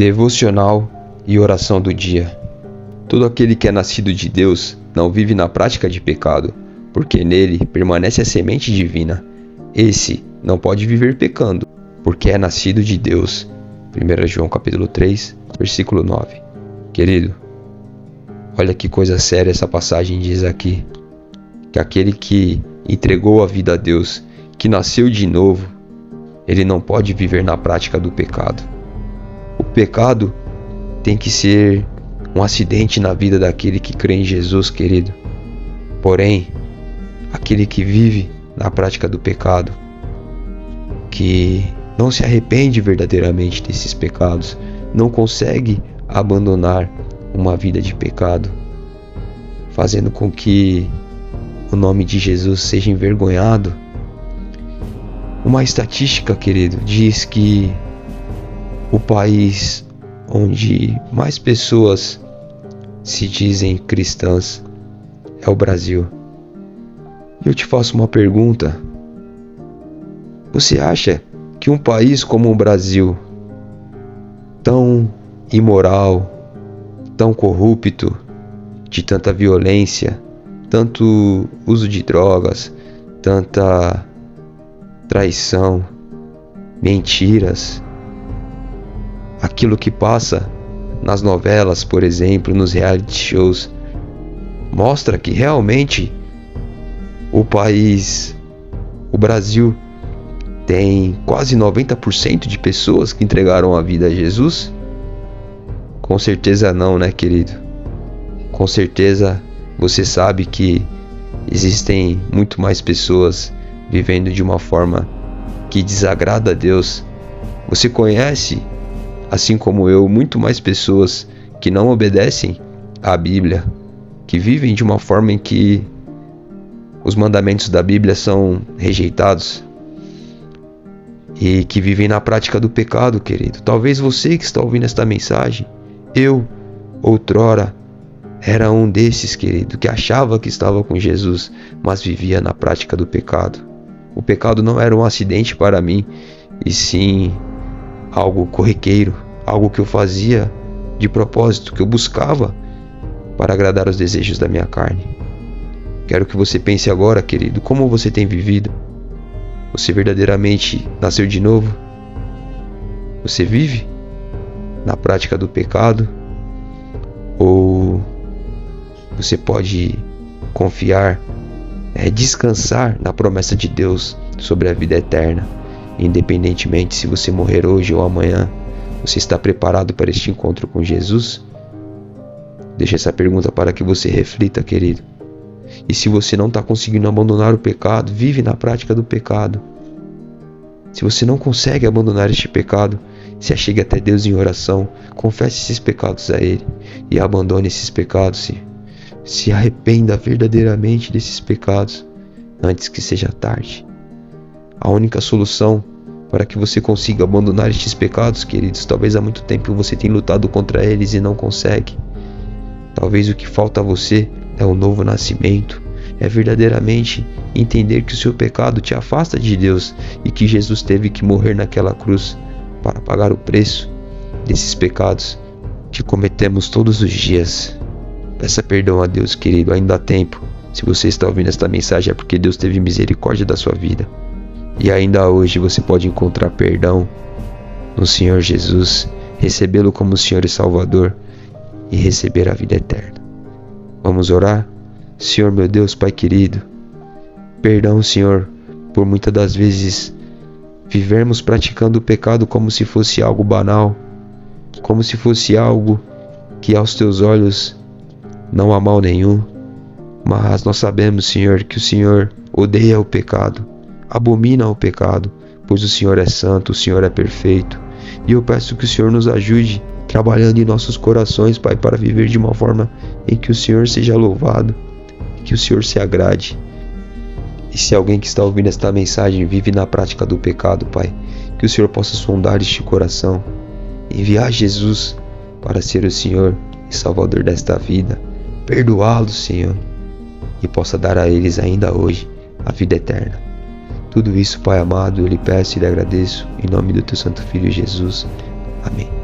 Devocional e oração do dia. Todo aquele que é nascido de Deus não vive na prática de pecado, porque nele permanece a semente divina. Esse não pode viver pecando, porque é nascido de Deus. 1 João capítulo 3, versículo 9. Querido, olha que coisa séria essa passagem diz aqui. Que aquele que entregou a vida a Deus, que nasceu de novo, ele não pode viver na prática do pecado. O pecado tem que ser um acidente na vida daquele que crê em Jesus, querido. Porém, aquele que vive na prática do pecado, que não se arrepende verdadeiramente desses pecados, não consegue abandonar uma vida de pecado, fazendo com que o nome de Jesus seja envergonhado. Uma estatística, querido, diz que o país onde mais pessoas se dizem cristãs é o Brasil. E eu te faço uma pergunta. Você acha que um país como o Brasil, tão imoral, tão corrupto, de tanta violência, tanto uso de drogas, tanta traição, mentiras, aquilo que passa nas novelas, por exemplo, nos reality shows, mostra que realmente o país, o Brasil, tem quase 90% de pessoas que entregaram a vida a Jesus? Com certeza não, né, querido? Com certeza você sabe que existem muito mais pessoas vivendo de uma forma que desagrada a Deus. Você conhece, assim como eu, muito mais pessoas que não obedecem à Bíblia, que vivem de uma forma em que os mandamentos da Bíblia são rejeitados e que vivem na prática do pecado, querido. Talvez você que está ouvindo esta mensagem, eu, outrora, era um desses, querido, que achava que estava com Jesus, mas vivia na prática do pecado. O pecado não era um acidente para mim, e sim algo corriqueiro, algo que eu fazia de propósito, que eu buscava para agradar os desejos da minha carne. Quero que você pense agora, querido, como você tem vivido? Você verdadeiramente nasceu de novo? Você vive na prática do pecado? Ou você pode confiar, descansar na promessa de Deus sobre a vida eterna? Independentemente se você morrer hoje ou amanhã, você está preparado para este encontro com Jesus? Deixa essa pergunta para que você reflita, querido. E se você não está conseguindo abandonar o pecado, vive na prática do pecado. Se você não consegue abandonar este pecado, se achegue até Deus em oração, confesse esses pecados a Ele e abandone esses pecados. Se arrependa verdadeiramente desses pecados antes que seja tarde. A única solução para que você consiga abandonar estes pecados, queridos, talvez há muito tempo você tenha lutado contra eles e não consegue. Talvez o que falta a você é um novo nascimento, é verdadeiramente entender que o seu pecado te afasta de Deus e que Jesus teve que morrer naquela cruz para pagar o preço desses pecados que cometemos todos os dias. Peça perdão a Deus, querido, ainda há tempo. Se você está ouvindo esta mensagem é porque Deus teve misericórdia da sua vida. E ainda hoje você pode encontrar perdão no Senhor Jesus, recebê-lo como Senhor e Salvador e receber a vida eterna. Vamos orar? Senhor, meu Deus, Pai querido, perdão, Senhor, por muitas das vezes vivermos praticando o pecado como se fosse algo banal, como se fosse algo que aos Teus olhos não há mal nenhum. Mas nós sabemos, Senhor, que o Senhor odeia o pecado, abomina o pecado, pois o Senhor é santo, o Senhor é perfeito. E eu peço que o Senhor nos ajude trabalhando em nossos corações, Pai, para viver de uma forma em que o Senhor seja louvado, que o Senhor se agrade. E se alguém que está ouvindo esta mensagem vive na prática do pecado, Pai, que o Senhor possa sondar este coração, enviar Jesus para ser o Senhor e Salvador desta vida, perdoá-los, Senhor, e possa dar a eles ainda hoje a vida eterna. Tudo isso, Pai amado, eu lhe peço e lhe agradeço, em nome do Teu Santo Filho Jesus. Amém.